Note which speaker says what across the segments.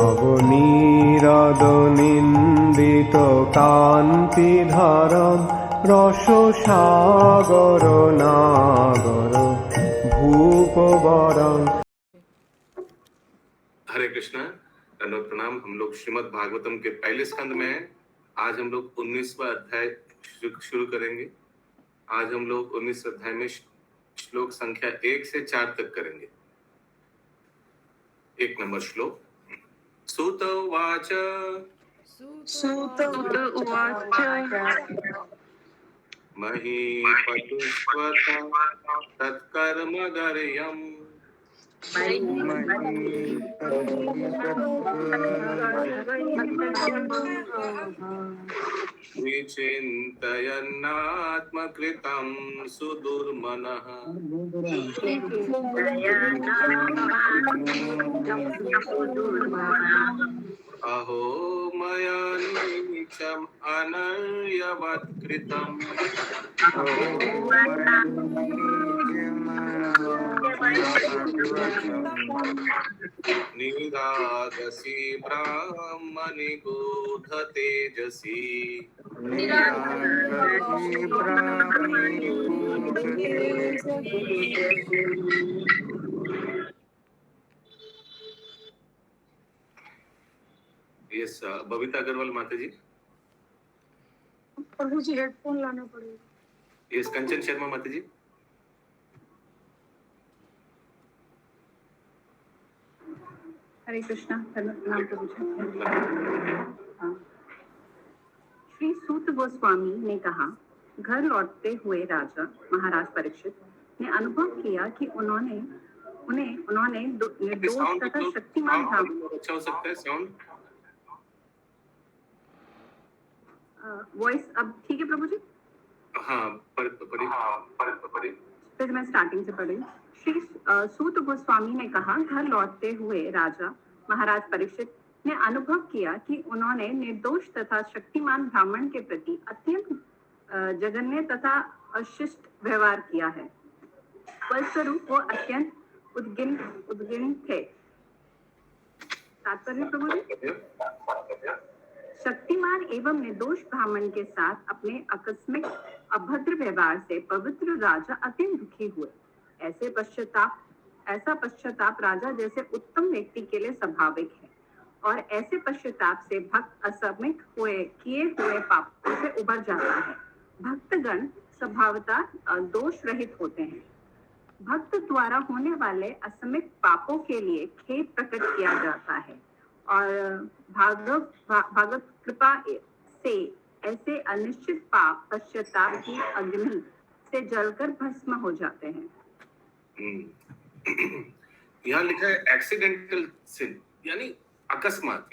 Speaker 1: নবনীরদনিন্দিত কান্তিধারম রসসাগর নাগর ভূপবরং।
Speaker 2: हरे कृष्णा, दंडवत प्रणाम। हम लोग श्रीमद् भागवतम के पहले स्कंद में हैं। आज हम लोग 19वां अध्याय शुरू करेंगे। आज हम लोग 19वें अध्याय में श्लोक संख्या 1 से 4 तक करेंगे। 1 नंबर श्लोक। सूत उवाच महीपतिष्वता तत्कर्म गर्यम् विचिन्तयन्नात्मकृतं सुदुर्मनः अहो मया नीचम् अनर्यवत्कृतम् निरागसी ब्राह्मणि गूढ तेजसी। यस, बबीता अग्रवाल माता जी।
Speaker 3: प्रभु जी हेडफोन लाना पड़ेगा।
Speaker 2: यस, कंचन शर्मा माता जी।
Speaker 4: हरे कृष्णा, प्रणाम प्रभु जी। श्री सूत गोस्वामी ने कहा, घर लौटते हुए राजा महाराज परीक्षित ने अनुभव किया कि उन्होंने निर्दोष तथा शक्तिमान था।
Speaker 2: अच्छा हो सकता है साउंड।
Speaker 4: वॉइस अब ठीक है प्रभु जी?
Speaker 2: हाँ, पढ़िए।
Speaker 4: फिर मैं स्टार्टिंग से पढ़ी। श्री सूत गोस्वामी ने कहा, घर लौटते हुए राजा महाराज परीक्षित ने अनुभव किया कि उन्होंने निर्दोष तथा शक्तिमान ब्राह्मण के प्रति अत्यंत जघन्य तथा अशिष्ट व्यवहार किया है। फलस्वरूप वो अत्यंत उद्गिन थे। तात्पर्य प्रभु जी? शक्तिमान एवं निर्दोष ब्राह्मण के साथ अपने आकस्मिक अभद्र व्यवहार से पवित्र राजा अत्यंत दुखी हुए। ऐसा पश्चाताप राजा जैसे उत्तम व्यक्ति के लिए स्वाभाविक है, और ऐसे पश्चाताप से भक्त असमिक किए हुए पापों से उबर जाता है। भक्तगण स्वभावतः दोष रहित होते हैं। भक्त द्वारा होने वाले असमिक पापों के लिए खेद प्रकट किया जाता है, और भागवत कृपा से ऐसे अनिश्चित पाप पश्चाताप की अग्नि से जलकर भस्म हो जाते हैं।
Speaker 2: यहाँ लिखा है एक्सीडेंटल सिन, यानी अकस्मात,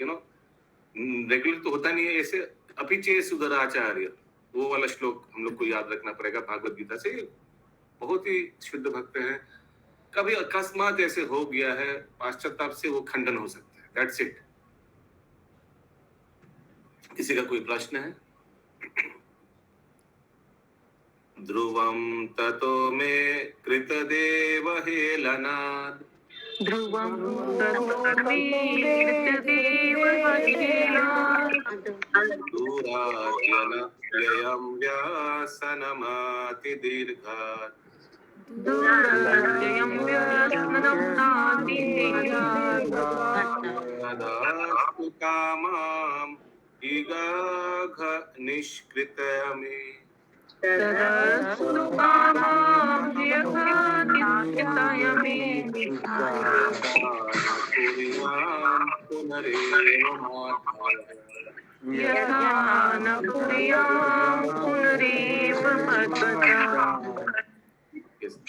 Speaker 2: रेगुलर तो होता नहीं है ऐसे। अपिचे सुधराचार्य, वो वाला श्लोक हम लोग को याद रखना पड़ेगा भागवत गीता से। बहुत ही शुद्ध भक्त हैं। कभी अकस्मात ऐसे हो गया है, पश्चाताप से वो खंडन हो सकता है। That's it. किसी का कोई प्रश्न है? ध्रुवं ततो मे कृतदेव हेलनाद दूरात्यन व्ययं व्यासनमाति दीर्घात् तदास्तु कामाम् इगाघ निष्कृतयमे।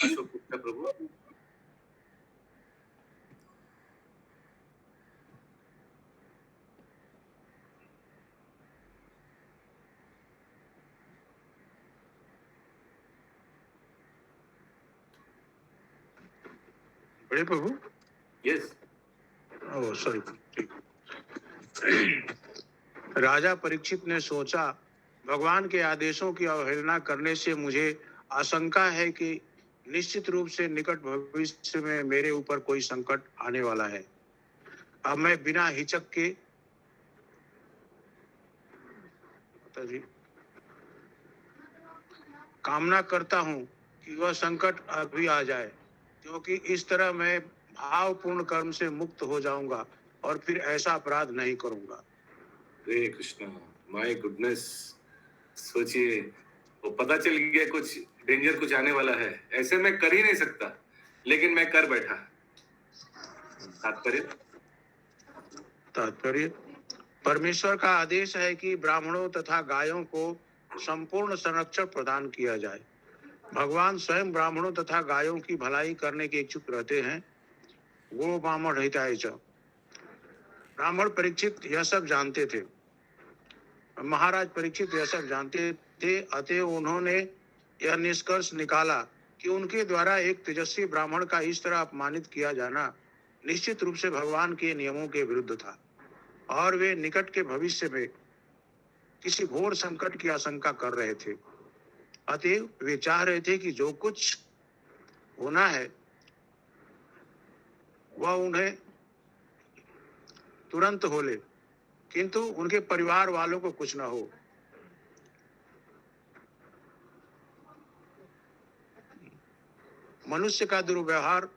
Speaker 2: अशोक गुप्ता प्रभु।
Speaker 5: बड़े प्रभु।
Speaker 2: Yes.
Speaker 5: Oh sorry. Raja Parikshit ने सोचा, भगवान के आदेशों की अवहेलना करने से मुझे आशंका है कि निश्चित रूप से निकट भविष्य में मेरे ऊपर कोई संकट आने वाला है। अब मैं बिना हिचक के जी कामना करता हूं कि वह संकट अभी आ जाए, क्योंकि इस तरह मैं भावपूर्ण कर्म से मुक्त हो जाऊंगा और फिर ऐसा अपराध नहीं करूंगा।
Speaker 2: हरे कृष्णा, माय गुडनेस, सोचिए, वो पता चल गया कुछ डेंजर कुछ आने वाला है, ऐसे मैं कर ही नहीं सकता, लेकिन मैं कर बैठा। तात्पर्य
Speaker 5: तात्पर्य परमेश्वर का आदेश है कि ब्राह्मणों तथा गायों को संपूर्ण संरक्षण प्रदान किया जाए। भगवान स्वयं ब्राह्मणों तथा गायों की भलाई करने के इच्छुक रहते हैं। गो ब्राह्मण हिताय च। ब्राह्मण परीक्षित यह सब जानते थे, महाराज परीक्षित यह सब जानते थे, अतः उन्होंने यह निष्कर्ष निकाला कि उनके द्वारा एक तेजस्वी ब्राह्मण का इस तरह अपमानित किया जाना निश्चित रूप से भगवान के नियमों के विरुद्ध था, और वे निकट के भविष्य में किसी घोर संकट की आशंका कर रहे थे। अतः वे चाह रहे थे कि जो कुछ होना है वह उन्हें तुरंत हो ले, किंतु उनके परिवार वालों को कुछ न हो। मनुष्य का दुर्व्यवहार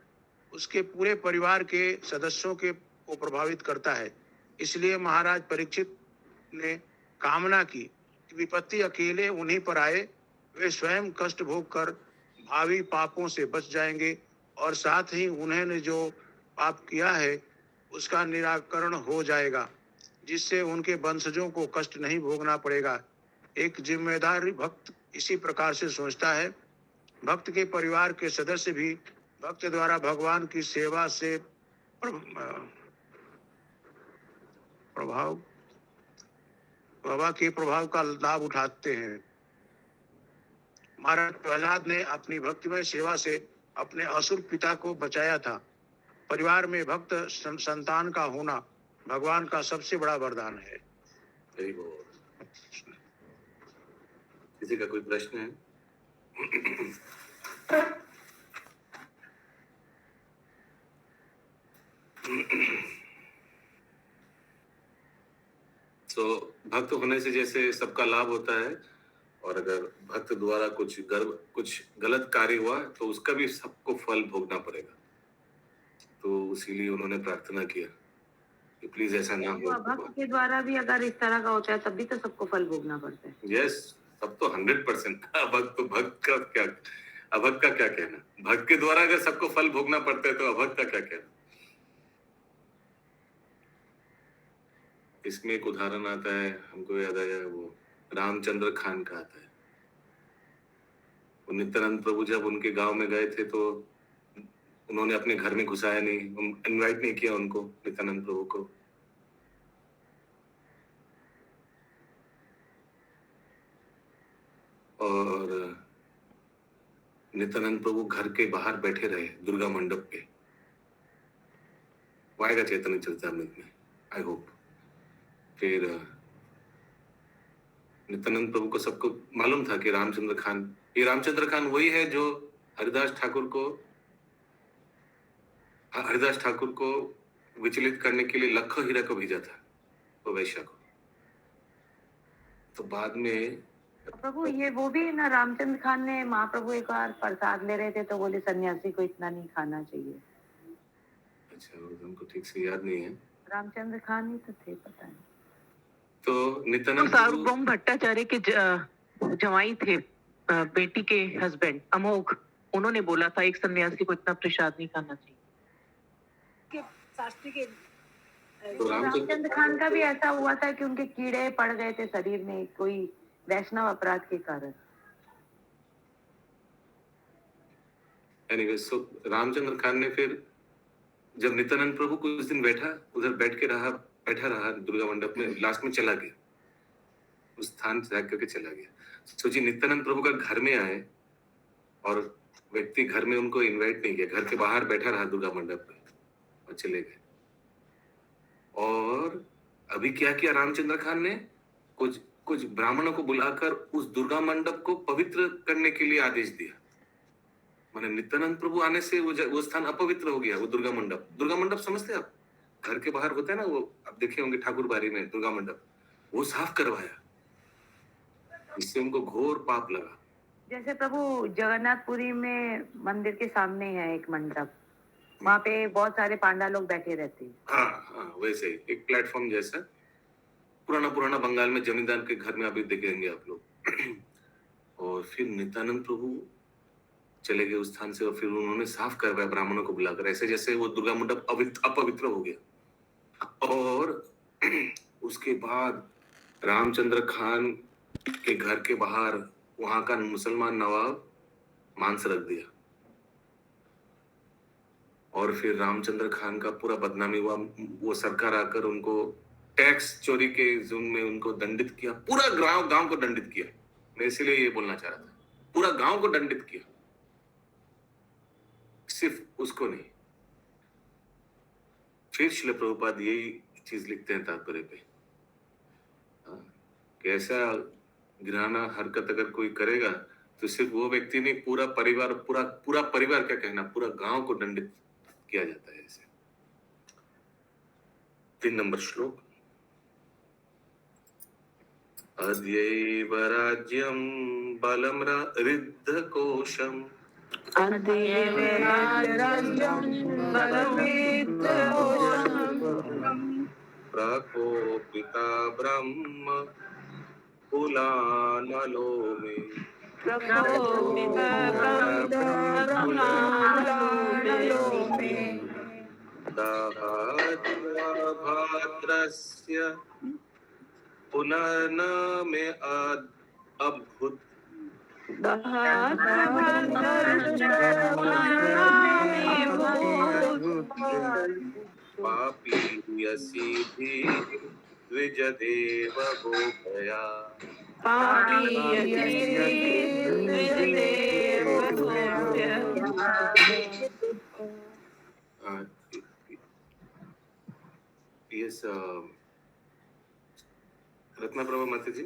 Speaker 5: उसके पूरे परिवार के सदस्यों को प्रभावित करता है। इसलिए महाराज परीक्षित ने कामना की कि विपत्ति अकेले उन्हीं पर आए, वे स्वयं कष्ट भोग कर भावी पापों से बच जाएंगे, और साथ ही उन्होंने जो पाप किया है उसका निराकरण हो जाएगा, जिससे उनके वंशजों को कष्ट नहीं भोगना पड़ेगा। एक जिम्मेदार भक्त इसी प्रकार से सोचता है। भक्त के परिवार के सदस्य भी भक्त द्वारा भगवान की सेवा से प्रभाव का लाभ उठाते हैं। महाराज प्रहलाद ने अपनी भक्तिमय सेवा से अपने असुर पिता को बचाया था। परिवार में भक्त संतान का होना भगवान का सबसे बड़ा वरदान है।
Speaker 2: Very good. किसी का कोई प्रश्न है? तो भक्त होने से जैसे सबका लाभ होता है, और अगर भक्त द्वारा कुछ गलत कार्य हुआ तो उसका भी सबको फल भोगना पड़ेगा। तो इसीलिए उन्होंने प्रार्थना किया कि प्लीज ऐसा ना हो।
Speaker 3: भक्त के द्वारा भी अगर इस तरह का होता है तब भी तो सबको फल भोगना पड़ता है।
Speaker 2: यस, तब तो 100%। भक्त का क्या, अभक्त का क्या कहना? भक्त के द्वारा अगर सबको फल भोगना पड़ता है तो अभक्त का क्या कहना? इसमें एक उदाहरण आता है, हमको याद आया, वो रामचंद्र खान का आता है। वो नित्यानंद प्रभु जब उनके गांव में गए थे तो उन्होंने अपने घर में घुसाया नहीं, इनवाइट नहीं किया उनको, नित्यानंद प्रभु को। और नित्यानंद प्रभु घर के बाहर बैठे रहे दुर्गा मंडप पे। आएगा चैतन्य चरितामृत में, आई होप। फिर नित्यानंद प्रभु को सबको मालूम था कि ये रामचंद्र खान वही है जो हरिदास ठाकुर को विचलित करने के लिए लखो हीरा को भेजा था, वो वैश्या को। तो बाद में
Speaker 3: प्रभु ये वो भी ना, रामचंद्र खान ने महाप्रभु एक बार प्रसाद ले रहे थे तो बोले सन्यासी को इतना नहीं खाना चाहिए।
Speaker 2: अच्छा, हमको ठीक से याद नहीं है।
Speaker 3: रामचंद्र खान ही तो थे, पता नहीं।
Speaker 2: तो नित्यानंद
Speaker 6: सार्वभौम भट्टाचार्य के जवाई थे, बेटी के हस्बैंड अमोघ, उन्होंने बोला था एक सन्यासी को इतना प्रसाद नहीं खाना चाहिए।
Speaker 2: तो
Speaker 3: रामचंद्र खान का भी ऐसा हुआ था कि उनके कीड़े पड़ गए थे शरीर में कोई वैष्णव अपराध के कारण।
Speaker 2: एनीवे, सो रामचंद्र खान ने फिर जब नित्यानंद प्रभु कुछ दिन उधर बैठा रहा दुर्गा मंडप में, लास्ट में चला गया, उस स्थान त्याग करके चला गया। सोचिए, नित्यानंद प्रभु का घर में आए और व्यक्ति घर में उनको इनवाइट नहीं किया, घर के बाहर बैठा रहा दुर्गा मंडप में और चले गए। और अभी क्या किया रामचंद्र खान ने? कुछ ब्राह्मणों को बुलाकर उस दुर्गा मंडप को पवित्र करने के लिए आदेश दिया। माने नित्यानंद प्रभु आने से वो स्थान अपवित्र हो गया। वो दुर्गा मंडप समझते आप? घर के बाहर होता है ना, वो आप देखे होंगे ठाकुर बाड़ी में दुर्गा मंडप, वो साफ करवाया, इससे उनको घोर पाप लगा।
Speaker 3: जैसे प्रभु जगन्नाथपुरी में मंदिर के सामने है एक मंडप, वहाँ पे बहुत सारे पांडा लोग बैठे रहते हैं।
Speaker 2: हाँ हाँ, वैसे ही एक प्लेटफॉर्म जैसा पुराना बंगाल में जमींदार के घर में अभी देखेंगे आप लोग। और फिर नित्यानंद प्रभु चले गए उस स्थान से, और फिर उन्होंने साफ करवाया ब्राह्मणों को बुलाकर, ऐसे जैसे वो दुर्गा मंडप अपवित्र हो गया। और उसके बाद रामचंद्र खान के घर के बाहर वहां का मुसलमान नवाब मांस रख दिया, और फिर रामचंद्र खान का पूरा बदनामी हुआ। वो सरकार आकर उनको टैक्स चोरी के जुर्म में उनको दंडित किया, पूरा गांव को दंडित किया। मैं इसीलिए ये बोलना चाह रहा था, पूरा गांव को दंडित किया, सिर्फ उसको नहीं। फिर श्रील प्रभुपाद यही चीज लिखते हैं तात्पर्य पे, कि ऐसा घिनौना हरकत अगर कोई करेगा तो सिर्फ वो व्यक्ति नहीं, पूरा परिवार, पूरा परिवार क्या कहना, पूरा गांव को दंडित किया जाता है ऐसे। 3 नंबर श्लोक। अद्यैव राज्यं बलं रिद्धकोशम् प्रकोपिता ब्रह्म कुलानलो मे। दहात्वा भाद्रस्य पुनर्न मे अभूत्। पापी यसी द्विजदेव गोपया। यस रत्ना प्रभा माता जी।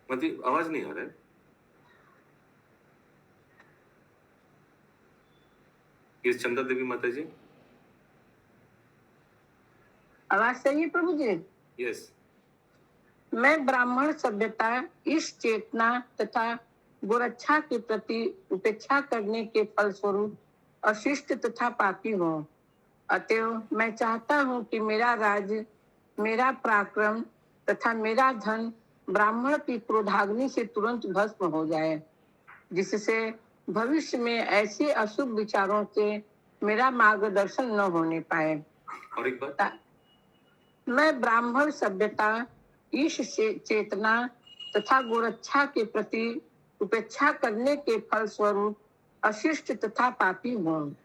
Speaker 2: मतलब आवाज नहीं आ रहा है। ये चंदा देवी माता जी।
Speaker 7: आवाज सही है प्रभु जी।
Speaker 2: यस।
Speaker 7: मैं ब्राह्मण सभ्यता इस चेतना तथा गोरक्षा के प्रति उपेक्षा करने के फलस्वरूप अशिष्ट तथा पापी हूँ। अतएव मैं चाहता हूँ कि मेरा राज्य, मेरा पराक्रम तथा मेरा धन ब्राह्मण की क्रोधाग्नि से तुरंत भस्म हो जाए, जिससे भविष्य में ऐसे अशुभ विचारों से मेरा मार्गदर्शन न होने पाए।
Speaker 2: और एक बात,
Speaker 7: मैं ब्राह्मण सभ्यता ईश चेतना तथा गोरक्षा के प्रति उपेक्षा करने के फलस्वरूप अशिष्ट तथा पापी हूँ।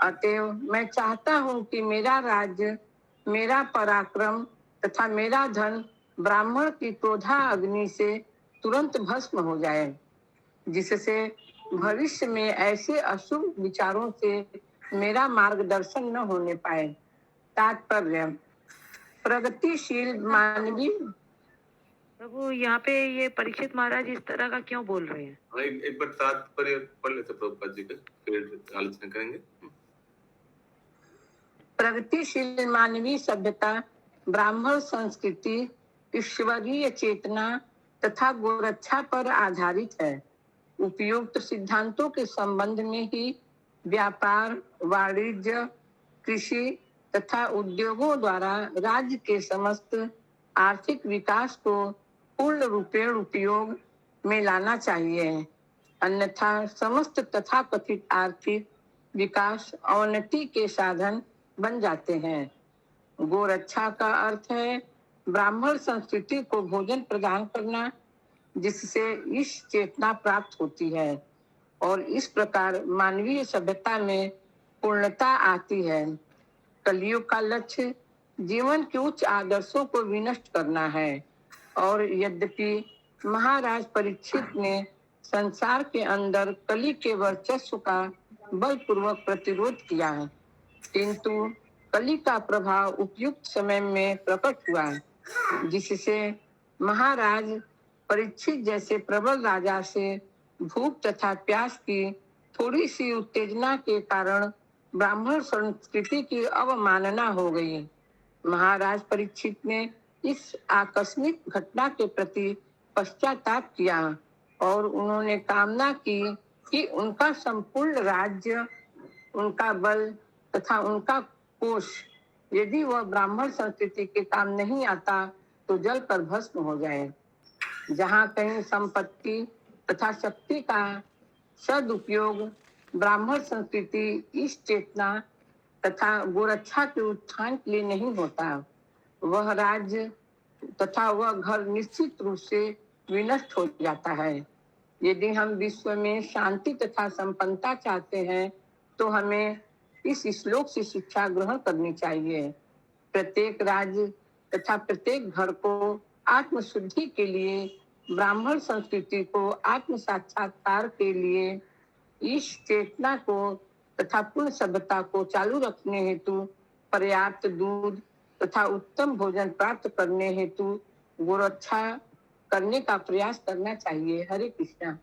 Speaker 7: अतएव मैं चाहता हूँ कि मेरा राज्य, मेरा पराक्रम तथा मेरा धन ब्राह्मण की क्रोधा अग्नि से तुरंत भस्म हो जाए, जिससे भविष्य में ऐसे अशुभ विचारों से मेरा मार्गदर्शन न होने पाए। तात्पर्य, प्रगतिशील मानवीय।
Speaker 6: प्रभु यहाँ पे ये परीक्षित महाराज इस तरह का क्यों बोल रहे हैं?
Speaker 2: एक बार तात्पर्य पढ़ लेते प्रभुपाद जी का, फिर आलोचना करेंगे।
Speaker 7: प्रगतिशील मानवीय सभ्यता ब्राह्मण संस्कृति, ईश्वरीय चेतना तथा गोरक्षा पर आधारित है। उपयुक्त सिद्धांतों के संबंध में ही व्यापार, वाणिज्य, कृषि तथा उद्योगों द्वारा राज्य के समस्त आर्थिक विकास को पूर्ण रूपेण उपयोग में लाना चाहिए। अन्यथा समस्त तथाकथित आर्थिक विकास अवनति के साधन बन जाते हैं। गोरक्षा का अर्थ है ब्राह्मण संस्कृति को भोजन प्रदान करना, जिससे इस चेतना प्राप्त होती है और इस प्रकार मानवीय सभ्यता में पूर्णता आती है। कलियुग का लक्ष्य जीवन के उच्च आदर्शों को विनष्ट करना है, और यद्यपि महाराज परीक्षित ने संसार के अंदर कली के वर्चस्व का बलपूर्वक प्रतिरोध किया है, किंतु कली का प्रभाव उपयुक्त समय में प्रकट हुआ, जिससे महाराज परीक्षित जैसे प्रबल राजा से भूख तथा प्यास की थोड़ी सी उत्तेजना के कारण ब्राह्मण संस्कृति की अवमानना हो गई। महाराज परीक्षित ने इस आकस्मिक घटना के प्रति पश्चाताप किया और उन्होंने कामना की कि उनका संपूर्ण राज्य, उनका बल तथा उनका कोष, यदि वह ब्राह्मण संस्कृति के काम नहीं आता तो जलकर भस्म हो जाए। जहाँ कहीं संपत्ति तथा शक्ति का सदुपयोग ब्राह्मण संस्कृति इस चेतना तथा गोरक्षा के उत्थान के लिए नहीं होता, वह राज्य तथा वह घर निश्चित रूप से विनष्ट हो जाता है। यदि हम विश्व में शांति तथा संपन्नता चाहते हैं तो हमें इस श्लोक से शिक्षा ग्रहण करनी चाहिए। प्रत्येक राज्य तथा प्रत्येक घर को आत्मशुद्धि के लिए, ब्राह्मण संस्कृति को आत्म साक्षात्कार के लिए, इस चेतना को तथा पूर्ण सभ्यता को चालू रखने हेतु पर्याप्त दूध तथा उत्तम भोजन प्राप्त करने हेतु गोरक्षा करने का प्रयास करना चाहिए। हरे कृष्णा।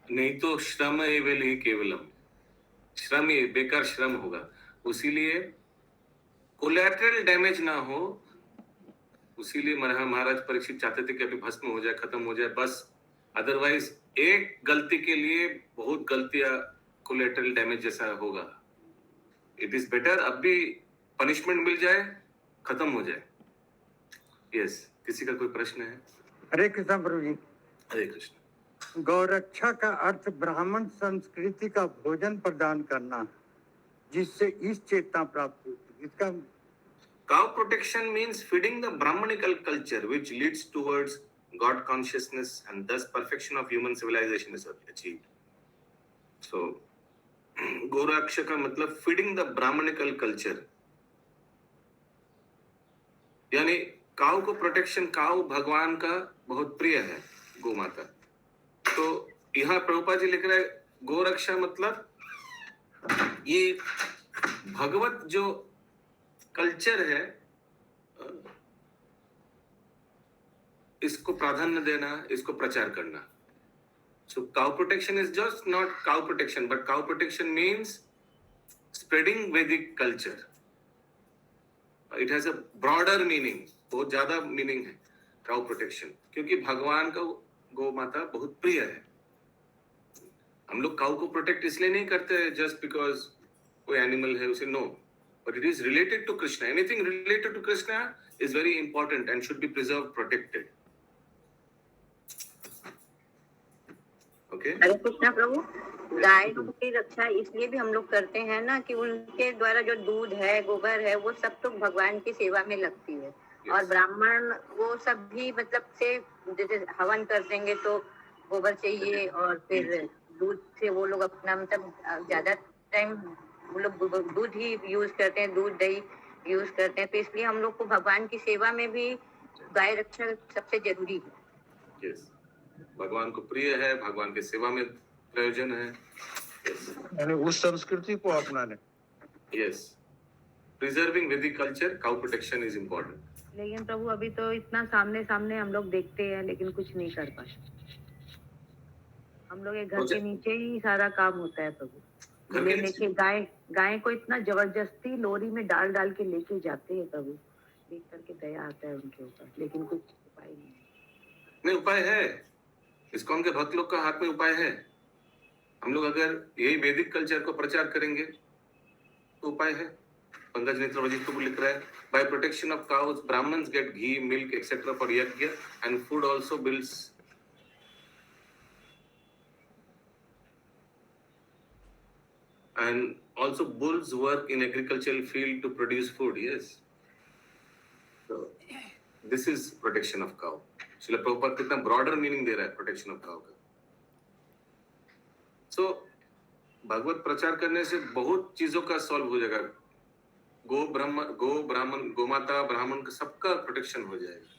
Speaker 2: नहीं तो श्रम एवं ही केवलम, श्रम ही बेकार श्रम होगा। उसीलिए कोलैटरल डैमेज ना हो, उसीलिए महाराज परीक्षित चाहते थे कि अभी भस्म हो जाए, खत्म हो जाए बस। अदरवाइज एक गलती के लिए बहुत गलतियां कोलैटरल डैमेज जैसा होगा। इट इज बेटर अब भी पनिशमेंट मिल जाए, खत्म हो जाए। यस, किसी का कोई प्रश्न है?
Speaker 1: हरे कृष्ण प्रभु जी।
Speaker 2: हरे कृष्ण।
Speaker 1: गौरक्षा का अर्थ ब्राह्मण संस्कृति का भोजन प्रदान करना, जिससे इस चेतना प्राप्त होती। इसका
Speaker 2: Cow protection means feeding the Brahmanical culture, which leads towards God consciousness, and thus perfection of human civilization is achieved. So, गोरक्षा का मतलब feeding the Brahmanical culture, यानी काऊ को प्रोटेक्शन, काऊ भगवान का बहुत प्रिय है, गौ माता। तो यहाँ प्रभुपाद जी लिख रहे हैं गोरक्षा मतलब ये भगवत जो कल्चर है, इसको प्राधान्य देना, इसको प्रचार करना। So cow protection is just not cow protection, but cow protection means spreading Vedic culture. It has a broader meaning, बहुत ज्यादा मीनिंग है काउ प्रोटेक्शन, क्योंकि भगवान का गौ माता बहुत प्रिय है। हम लोग काउ को प्रोटेक्ट इसलिए नहीं करते जस्ट बिकॉज कोई एनिमल है उसे, no, but it is related to Krishna. Anything related to Krishna is very important and should be preserved, protected. Okay?
Speaker 3: हरे कृष्णा प्रभु। गायों की रक्षा इसलिए भी हम लोग करते हैं ना कि उनके द्वारा जो दूध है, गोबर है, वो सब तो भगवान की सेवा में लगती है। और ब्राह्मण वो सब भी मतलब से जैसे हवन कर देंगे तो गोबर चाहिए, और फिर दूध से वो लोग अपना मतलब ज्यादा टाइम वो लोग दूध ही यूज करते हैं, दूध दही यूज करते हैं। तो इसलिए हम लोग को भगवान की सेवा में भी गाय रक्षा सबसे जरूरी है।
Speaker 2: Yes. भगवान को प्रिय है, भगवान की सेवा में प्रयोजन है। Yes.
Speaker 5: यानी उस संस्कृति को अपनाने।
Speaker 2: Yes. Preserving Vedic culture, cow protection is important.
Speaker 3: लेकिन प्रभु अभी तो इतना सामने सामने हम लोग देखते हैं लेकिन कुछ नहीं कर पाते। हम लोग एक घर के नीचे ही सारा काम होता है प्रभु। लेके गाय को इतना जबरदस्ती लोरी में डाल डाल के लेके जाते हैं प्रभु, देख करके दया आता है उनके ऊपर, लेकिन कुछ उपाय नहीं।
Speaker 2: उपाय है, इस्कॉन के भक्त लोग का हाथ में उपाय है। हम लोग अगर यही वैदिक कल्चर को प्रचार करेंगे तो उपाय है। पंकज नेत्र वजीत को लिख रहा है, by protection of cows Brahmins get ghee, milk etcetera for yagya and food also builds. And also bulls work in agricultural field to produce food. Yes. So this is protection of cow. Srila Prabhupada कितना ब्रॉडर मीनिंग दे रहा है protection of cow का। सो भगवत प्रचार करने से बहुत चीजों का सॉल्व हो जाएगा। गो ब्राह्मण, गो माता, ब्राह्मण का सबका प्रोटेक्शन हो जाएगा।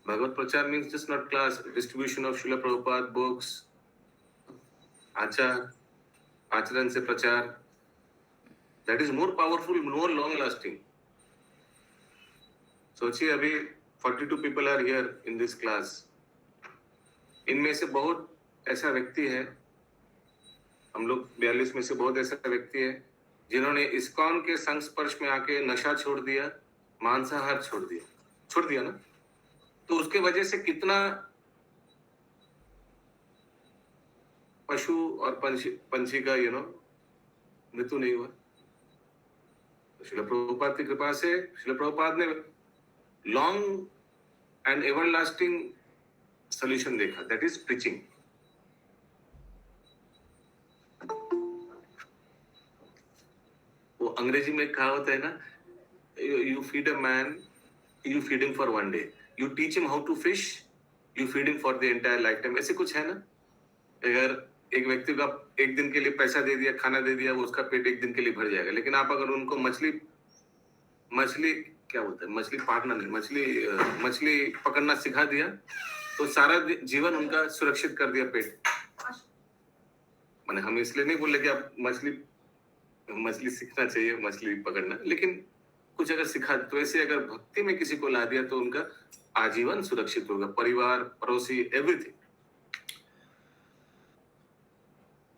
Speaker 2: Bhagavad Prachar means just not class, distribution of Srila Prabhupada books, आचार, आचरण से प्रचार, that is more powerful, more long lasting. सोचिए अभी 42 people are here in this class. इनमें से बहुत ऐसा व्यक्ति है, हम लोग 42 में से बहुत ऐसा व्यक्ति है जिन्होंने इस्कॉन के संस्पर्श में आके नशा छोड़ दिया, मांसाहार छोड़ दिया ना. तो उसके वजह से कितना पशु और पंछी का मृत्यु नहीं हुआ. श्रील प्रभुपाद की कृपा से श्रील प्रभुपाद ने long and ever lasting solution देखा, दैट इज प्रीचिंग. वो अंग्रेजी में कहावत है ना, you feed a man, you feed him for one day, you teach him how to fish, you feed him for the entire life time. ऐसे कुछ है ना. अगर एक व्यक्ति को आप एक दिन के लिए पैसा दे दिया, खाना दे दिया, वो उसका पेट एक दिन के लिए भर जाएगा. लेकिन आप अगर उनको मछली क्या बोलते हैं, मछली पकड़ना सिखा दिया तो सारा जीवन उनका सुरक्षित कर दिया पेट. माने हम इसलिए नहीं बोले कि आप मछली सीखना चाहिए, मछली पकड़ना, लेकिन कुछ अगर सिखा तो ऐसे अगर भक्ति में किसी को ला दिया तो उनका आजीवन सुरक्षित होगा, परिवार, पड़ोसी, एवरीथिंग.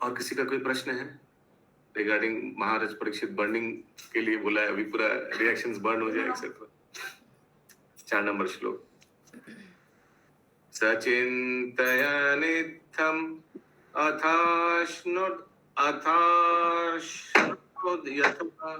Speaker 2: और किसी का कोई प्रश्न है रिगार्डिंग महाराज परीक्षित बर्निंग के लिए बोला है, अभी पूरा रिएक्शंस बर्न हो जाए एक्सेट्रा. 4 नंबर श्लोक. सचिंतया नित्यम अथाश्नुत यथा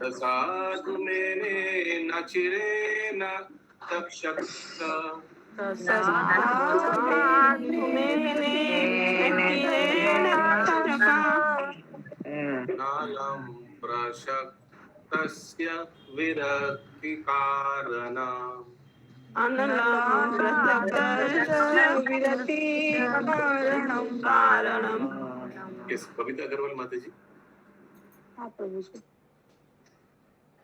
Speaker 2: साधु मेने नचिरे न तक्षक्ता नालम प्रशक्तस्य विरक्ति कारणम्. कविता अग्रवाल माता जी.
Speaker 8: हाँ प्रभु जी.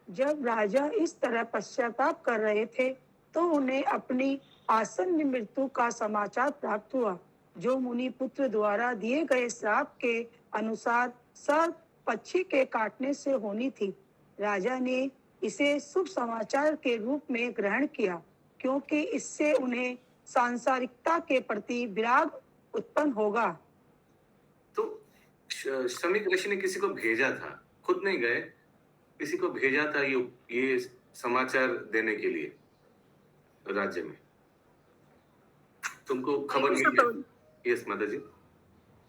Speaker 8: जब राजा इस तरह पश्चाताप कर रहे थे तो उन्हें अपनी आसन्न मृत्यु का समाचार प्राप्त हुआ, जो मुनि पुत्र द्वारा दिए गए श्राप के अनुसार सर्प पक्षी के काटने से होनी थी. राजा ने इसे शुभ समाचार के रूप में ग्रहण किया, क्योंकि इससे उन्हें सांसारिकता के प्रति विराग उत्पन्न होगा.
Speaker 2: तो शमीक ऋषि ने किसी को भेजा था, खुद नहीं गए, किसी को भेजा था ये समाचार देने के लिए राज्य में. तुमको खबर नहीं? यस माता जी.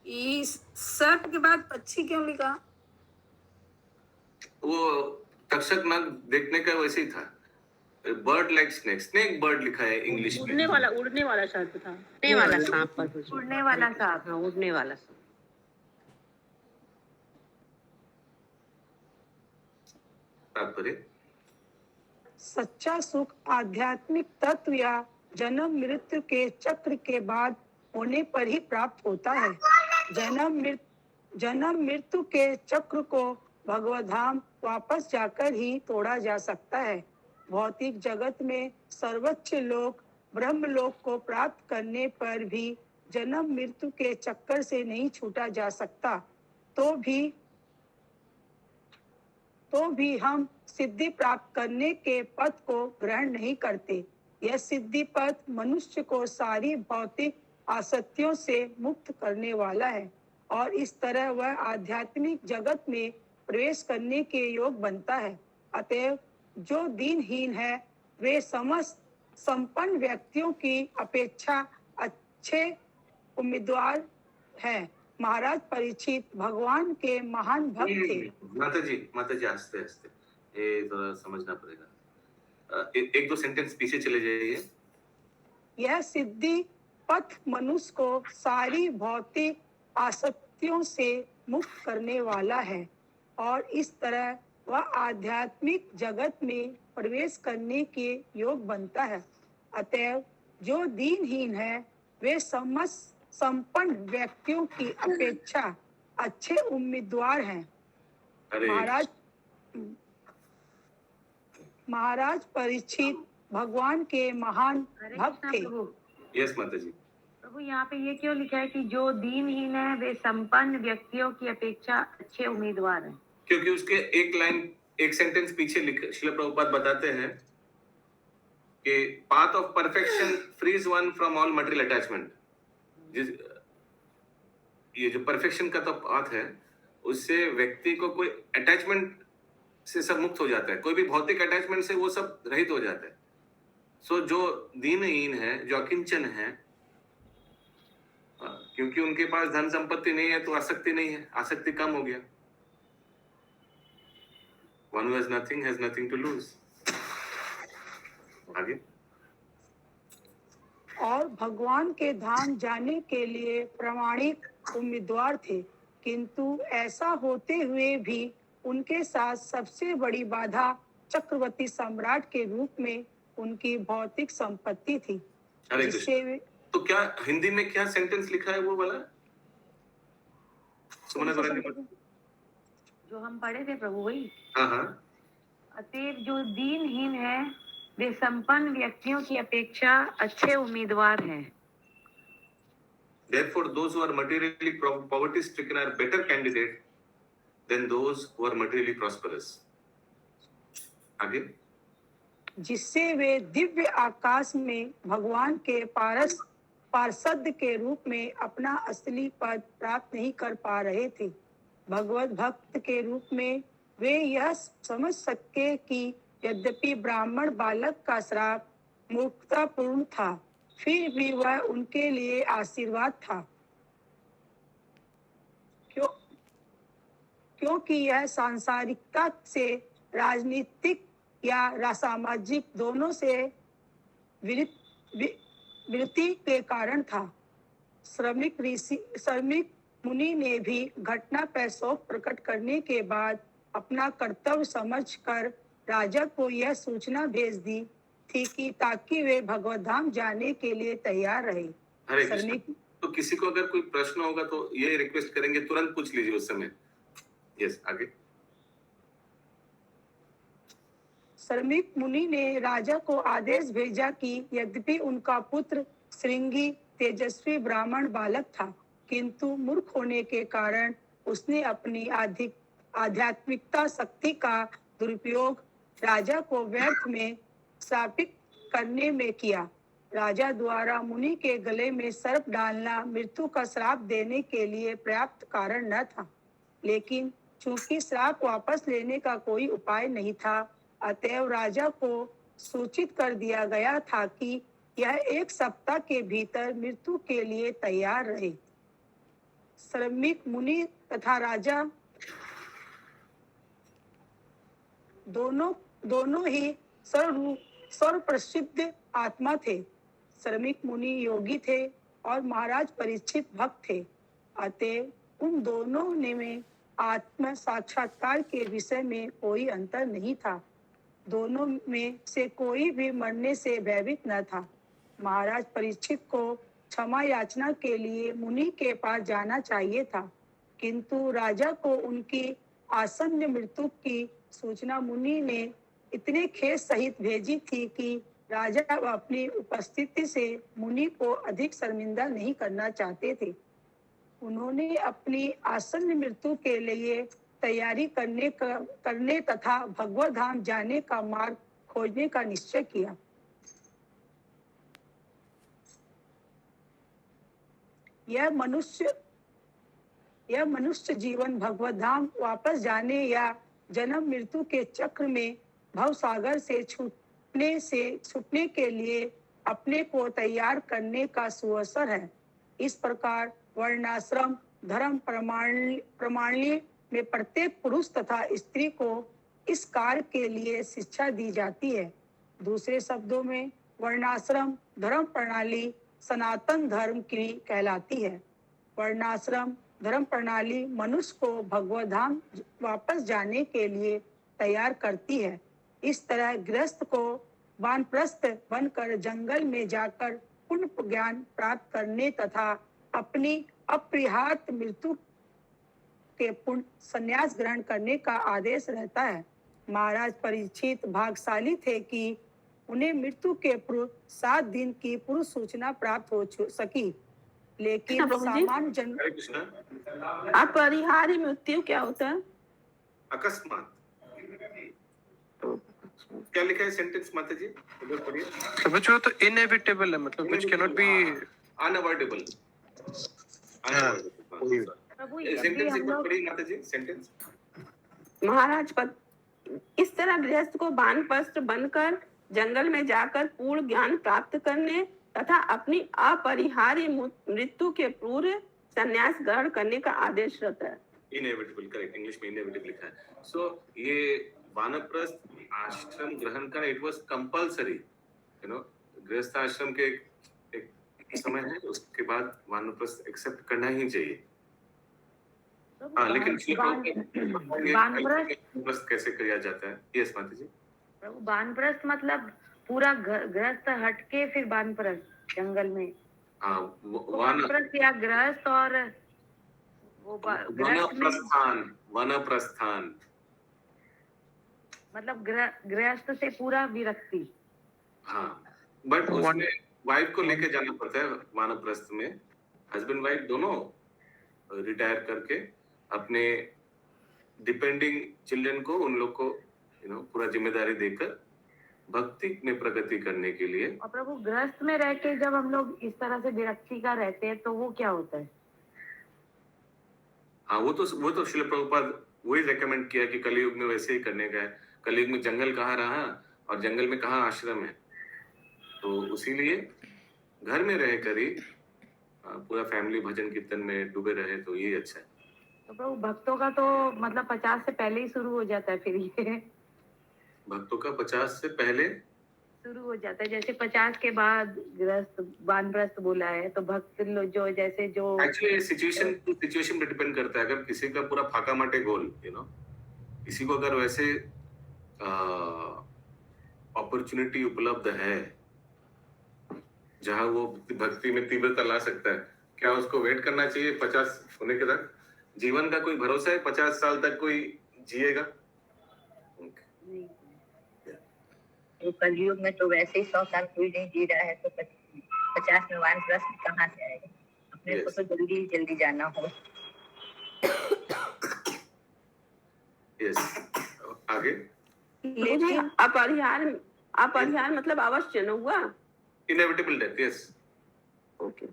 Speaker 9: इस सर्प के बाद पक्षी क्यों लिखा?
Speaker 2: वो तक्षक नाग देखने का वैसे ही था. बर्ड लाइक स्नेक बर्ड लिखा है इंग्लिश में.
Speaker 10: उड़ने वाला सर्प था.
Speaker 3: उड़ने वाला सांप. उड़ने वाला सांप.
Speaker 10: हाँ, उड़ने वाला सांप.
Speaker 2: तात्पर्य
Speaker 8: सच्चा सुख आध्यात्मिक तत्व या जन्म मृत्यु के चक्र के बाद होने पर ही प्राप्त होता है. जन्म मृत्यु के चक्र को भगवत धाम वापस जाकर ही तोड़ा जा सकता है. भौतिक जगत में सर्वोच्च लोक ब्रह्मलोक को प्राप्त करने पर भी जन्म मृत्यु के चक्कर से नहीं छूटा जा सकता. तो भी हम सिद्धि प्राप्त करने के पथ को ग्रहण नहीं करते. यह सिद्धि पथ मनुष्य को सारी भौतिक आसक्तियों से मुक्त करने वाला है और इस तरह वह आध्यात्मिक जगत में प्रवेश करने के योग बनता है. अतएव जो दीनहीन है वे समस्त संपन्न व्यक्तियों की अपेक्षा अच्छे उम्मीदवार हैं. महाराज परीक्षित भगवान के महान भक्त थे.
Speaker 2: माता जी आस्ते ये थोड़ा समझना पड़ेगा. एक दो सेंटेंस पीछे चले जाइए.
Speaker 8: यह सिद्धि पथ मनुष्य को सारी भौतिक आसक्तियों से मुक्त करने वाला है और इस तरह वह आध्यात्मिक जगत में प्रवेश करने के योग बनता है. अतएव जो दीनहीन है वे संपन्न व्यक्तियों की अपेक्षा अच्छे उम्मीदवार हैं।
Speaker 2: अरे
Speaker 8: महाराज परीक्षित भगवान के महान भक्त थे।
Speaker 2: यस माता जी।
Speaker 3: प्रभु यहाँ पे ये क्यों लिखा है कि जो दीनहीन है वे संपन्न व्यक्तियों की अपेक्षा अच्छे उम्मीदवार हैं?
Speaker 2: क्योंकि उसके एक सेंटेंस पीछे श्रील प्रभुपाद बताते हैं कि path of perfection frees one from all material attachment. ये जो परफेक्शन का तो पाथ है उससे व्यक्ति को कोई अटैचमेंट से सब मुक्त हो जाता है, कोई भी भौतिक अटैचमेंट से वो सब रहित हो जाता है। सो जो दीनहीन है, जो अकिंचन है, क्योंकि उनके पास धन संपत्ति नहीं है तो आसक्ति नहीं है, आसक्ति कम हो गया। One who has nothing to lose. आगे।
Speaker 8: और भगवान के धाम जाने के लिए प्रामाणिक उम्मीदवार थे, किंतु ऐसा होते हुए भी उनके साथ सबसे बड़ी बाधा चक्रवर्ती सम्राट के रूप में उनकी भौतिक संपत्ति थी। जिससे वे
Speaker 2: तो क्या हिंदी में क्या सेंटेंस लिखा है वो वाला?
Speaker 3: जो हम पढ़े थे प्रभु वही।
Speaker 2: हाँ।
Speaker 3: अतएव जो दीनहीन है वे संपन्न व्यक्तियों की अपेक्षा अच्छे उम्मीदवार हैं।
Speaker 2: Therefore, those who are materially poverty stricken are better candidate than those who are materially prosperous. आगे।
Speaker 8: जिससे वे दिव्य आकाश में भगवान के पार्षद के रूप में अपना असली पद प्राप्त नहीं कर पा रहे थे। भगवत भक्त के रूप में वे यह समझ सके कि यद्यपि ब्राह्मण बालक का श्राप मूर्खतापूर्ण था, फिर भी वह उनके लिए आशीर्वाद था, क्योंकि यह सांसारिकता से राजनीतिक या सामाजिक दोनों से विरति के कारण था। श्रमिक मुनि ने भी घटना पर शोक प्रकट करने के बाद अपना कर्तव्य समझकर राजा को यह सूचना भेज दी थी कि ताकि वे भगवत धाम जाने के लिए तैयार रहे।
Speaker 2: हरे कृष्ण। तो किसी को अगर कोई प्रश्न होगा तो ये रिक्वेस्ट करेंगे तुरंत पूछ लीजिए उस समय। यस, आगे।
Speaker 8: श्रमिक मुनि ने राजा को आदेश भेजा कि यद्यपि उनका पुत्र श्रृंगी तेजस्वी ब्राह्मण बालक था, किंतु मूर्ख होने के कारण उसने अपनी आध्यात्मिकता शक्ति का दुरुपयोग राजा को व्यर्थ में शापित करने में किया। राजा द्वारा मुनि के गले में सर्प डालना मृत्यु का श्राप देने के लिए पर्याप्त कारण न था, लेकिन चूंकि श्राप वापस लेने का कोई उपाय नहीं था, अतएव राजा को सूचित कर दिया गया था कि यह 1 सप्ताह के भीतर मृत्यु के लिए तैयार रहे। श्रमिक मुनि तथा राजा दोनों ही सर्वप्रसिद्ध आत्मा थे। श्रमिक मुनि योगी थे और महाराज परीक्षित भक्त थे। अतः उन दोनों में आत्म साक्षात्कार के विषय में कोई अंतर नहीं था। दोनों में से कोई भी मरने से भयभीत न था। महाराज परीक्षित को क्षमा याचना के लिए मुनि के पास जाना चाहिए था, किंतु राजा को उनकी आसन्न मृत्यु की सूचना मुनि ने इतने खेद सहित भेजी थी कि राजा अपनी उपस्थिति से मुनि को अधिक शर्मिंदा नहीं करना चाहते थे। उन्होंने अपनी आसन्न मृत्यु के लिए तैयारी करने तथा भगवत धाम जाने का मार्ग खोजने का निश्चय किया। यह मनुष्य जीवन भगवत धाम वापस जाने या जन्म मृत्यु के चक्र में भवसागर से छूटने के लिए अपने को तैयार करने का सुअवसर है। इस प्रकार वर्णाश्रम धर्म प्रणाली में प्रत्येक पुरुष तथा स्त्री को इस कार्य के लिए शिक्षा दी जाती है। दूसरे शब्दों में वर्णाश्रम धर्म प्रणाली सनातन धर्म की कहलाती है। वर्णाश्रम धर्म प्रणाली मनुष्य को भगवत धाम वापस जाने के लिए तैयार करती है। इस तरह गृहस्थ को वानप्रस्थ बनकर जंगल में जाकर पुण्य ज्ञान प्राप्त करने तथा अपनी अपरिहार्य मृत्यु के पूर्ण संन्यास ग्रहण करने का आदेश रहता है। महाराज परीक्षित भाग्यशाली थे कि उन्हें मृत्यु के पूर्व 7 दिन की पूर्व सूचना प्राप्त हो सकी, लेकिन
Speaker 10: प्रभु जी।
Speaker 8: सामान्य जन
Speaker 2: हरे कृष्णा।
Speaker 10: अपरिहार्य मृत्यु क्या होता है?
Speaker 2: अकस्मात क्या लिखा है सेंटेंस माता जी, इधर पढ़िए।
Speaker 11: तो बच्चों तो इनएविटेबल है, मतलब which cannot be
Speaker 2: अनअवॉइडेबल।
Speaker 10: प्रभु ये भी
Speaker 2: सेंटेंस
Speaker 10: हम
Speaker 2: एक बार
Speaker 10: लोग
Speaker 2: पढ़िए माता जी, सेंटेंस।
Speaker 10: महाराज पद इस तरह गृहस्थ को वानप्रस्थ बनकर जंगल में जाकर पूर्ण ज्ञान प्राप्त करने तथा अपनी अपरिहार्य मृत्यु के पूर्व संन्यास ग्रहण करने का आदेश रहता है।
Speaker 2: इनएविटेबल, करेक्ट, इंग्लिश में इनएविटेबल लिखा है। सो ये वानप्रस्थ आश्रम ग्रहण करना, it was compulsory, you know, गृहस्थ आश्रम के एक समय है, उसके बाद वानप्रस्थ एक्सेप्ट करना ही चाहिए। हाँ, लेकिन वानप्रस्थ कैसे किया जाता है? यस माता जी।
Speaker 3: वानप्रस्थ मतलब पूरा गृहस्थ हटके फिर वानप्रस्थ जंगल में।
Speaker 2: हाँ,
Speaker 3: वानप्रस्थ या गृहस्थ और वो
Speaker 2: वनप्रस्थान
Speaker 3: मतलब गृहस्थ से पूरा विरक्ति।
Speaker 2: हाँ, बट उसमें वाइफ को लेके जाना पड़ता है। वानप्रस्थ में हस्बैंड वाइफ दोनों रिटायर करके अपने डिपेंडिंग चिल्ड्रन को, उन लोग को पूरा जिम्मेदारी देकर भक्ति में प्रगति करने के लिए।
Speaker 3: और प्रभु गृहस्थ में रह के जब हम लोग इस तरह से विरक्ति का रहते हैं तो वो क्या होता है?
Speaker 2: हाँ, वो तो श्रील प्रभुपाद वही रेकमेंड किया कि कलयुग में वैसे ही करने का है। कलयुग में जंगल कहाँ रहा और जंगल में कहाँ आश्रम है, तो उसीलिए घर में रह कर ही पूरा फैमिली भजन कीर्तन में डूबे रहे, तो ये अच्छा है।
Speaker 3: तो प्रभु भक्तों का तो मतलब 50 से पहले ही शुरू हो जाता है फिर ये।
Speaker 2: भक्तों का 50 से पहले
Speaker 3: शुरू हो जाता है, जैसे 50 के बाद गृहस्थ वानप्रस्थ बोला है, तो भक्त लोग जो जैसे जो
Speaker 2: एक्चुअली सिचुएशन टू सिचुएशन पे डिपेंड करता है। अगर किसी का पूरा फाका माटे गोल, किसी को अगर वैसे अपॉर्चुनिटी उपलब्ध है जहां वो भक्ति में तीव्रता ला सकता है, क्या उसको वेट करना चाहिए 50 होने के तक? जीवन का कोई भरोसा है 50 साल तक कोई जिएगा?
Speaker 3: तो कलयुग में तो वैसे ही 100 साल कोई नहीं जी रहा है, तो 50 में वानप्रस्थ कहाँ से आएगा? अपने को तो जल्दी जल्दी जाना हो।
Speaker 2: यस, आगे।
Speaker 10: लेकिन अपरिहार्य मतलब अवश्य न हुआ।
Speaker 2: Inevitable death, yes.
Speaker 10: ओके।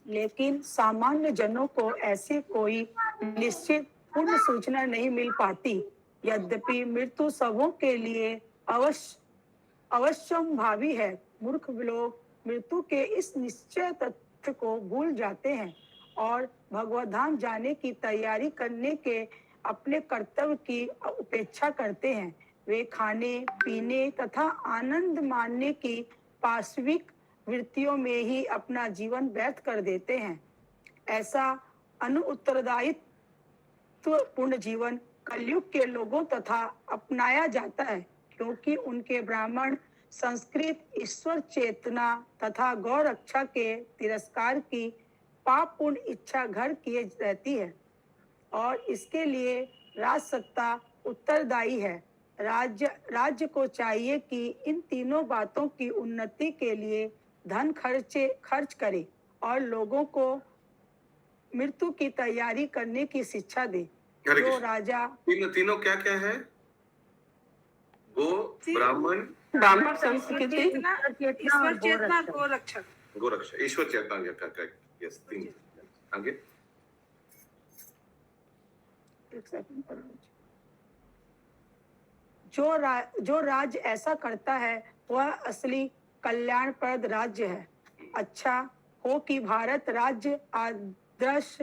Speaker 8: लेकिन सामान्य जनों को ऐसी कोई निश्चित पूर्ण सूचना नहीं मिल पाती। यद्यपि मृत्यु सबों के लिए अवश्यंभावी है, मूर्ख लोग मृत्यु के इस निश्चय तथ्य को भूल जाते हैं और भगवत धाम जाने की तैयारी करने के अपने कर्तव्य की उपेक्षा करते हैं। वे खाने पीने तथा आनंद मानने की पार्श्विक वृत्तियों में ही अपना जीवन व्यर्थ कर देते हैं। ऐसा अनुत्तरदायित्व पूर्ण जीवन कलयुग के लोगों तथा अपनाया जाता है, क्योंकि उनके ब्राह्मण संस्कृत ईश्वर चेतना तथा गौ रक्षा के तिरस्कार की पापपूर्ण इच्छा घर किए रहती है और इसके लिए राजसत्ता उत्तरदायी है। राज्य को चाहिए कि इन तीनों बातों की उन्नति के लिए धन खर्च करे और लोगों को मृत्यु की तैयारी करने की शिक्षा दे। जो राजा
Speaker 2: तीनों क्या क्या है? गो, ब्राह्मण
Speaker 10: संस्कृति,
Speaker 9: ईश्वर चेतना, गोरक्षा।
Speaker 2: गोरक्षा, ईश्वर चेतना, यस, तीन। आगे।
Speaker 8: जो राज्य ऐसा करता है वह असली कल्याणप्रद राज्य है। अच्छा हो कि भारत राज्य आदर्श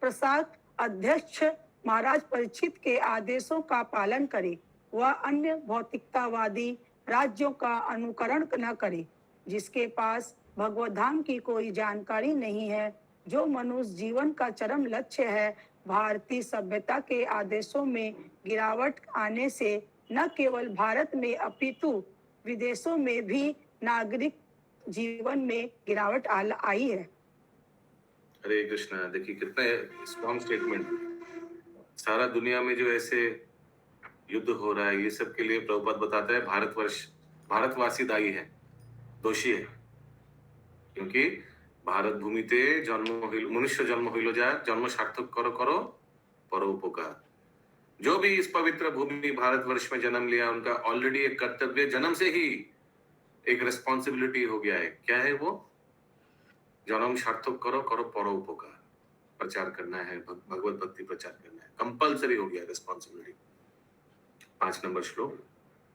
Speaker 8: प्रसाद अध्यक्ष महाराज परीक्षित के आदेशों का पालन करे। वह अन्य भौतिकतावादी राज्यों का अनुकरण न करे, जिसके पास भगवत धाम की कोई जानकारी नहीं है। जो मनुष्य जीवन का चरम लक्ष्य है भारतीय सभ्यता के आदेशों में गिरावट आने से न केवल भारत में अपितु विदेशों में भी नागरिक जीवन में गिरावट आई है।
Speaker 2: हरे कृष्णा। देखिए कितना स्ट्रॉन्ग स्टेटमेंट। सारा दुनिया में जो ऐसे युद्ध हो रहा है, ये सब के लिए प्रभुपाद बताता है भारतवासी दायी है, दोषी है, क्योंकि भारत भूमिते मनुष्य जन्म हইল जा, जन्म सार्थक करो करो परोपकार। जो भी इस पवित्र भूमि भारतवर्ष में जन्म लिया, उनका ऑलरेडी एक कर्तव्य जन्म से ही एक रिस्पॉन्सिबिलिटी हो गया है। क्या है वो? जन्म सार्थक करो करो परोपकार, प्रचार करना है, भगवत भक्ति प्रचार करना है, कंपल्सरी हो गया रिस्पॉन्सिबिलिटी। 5 नंबर श्लोक।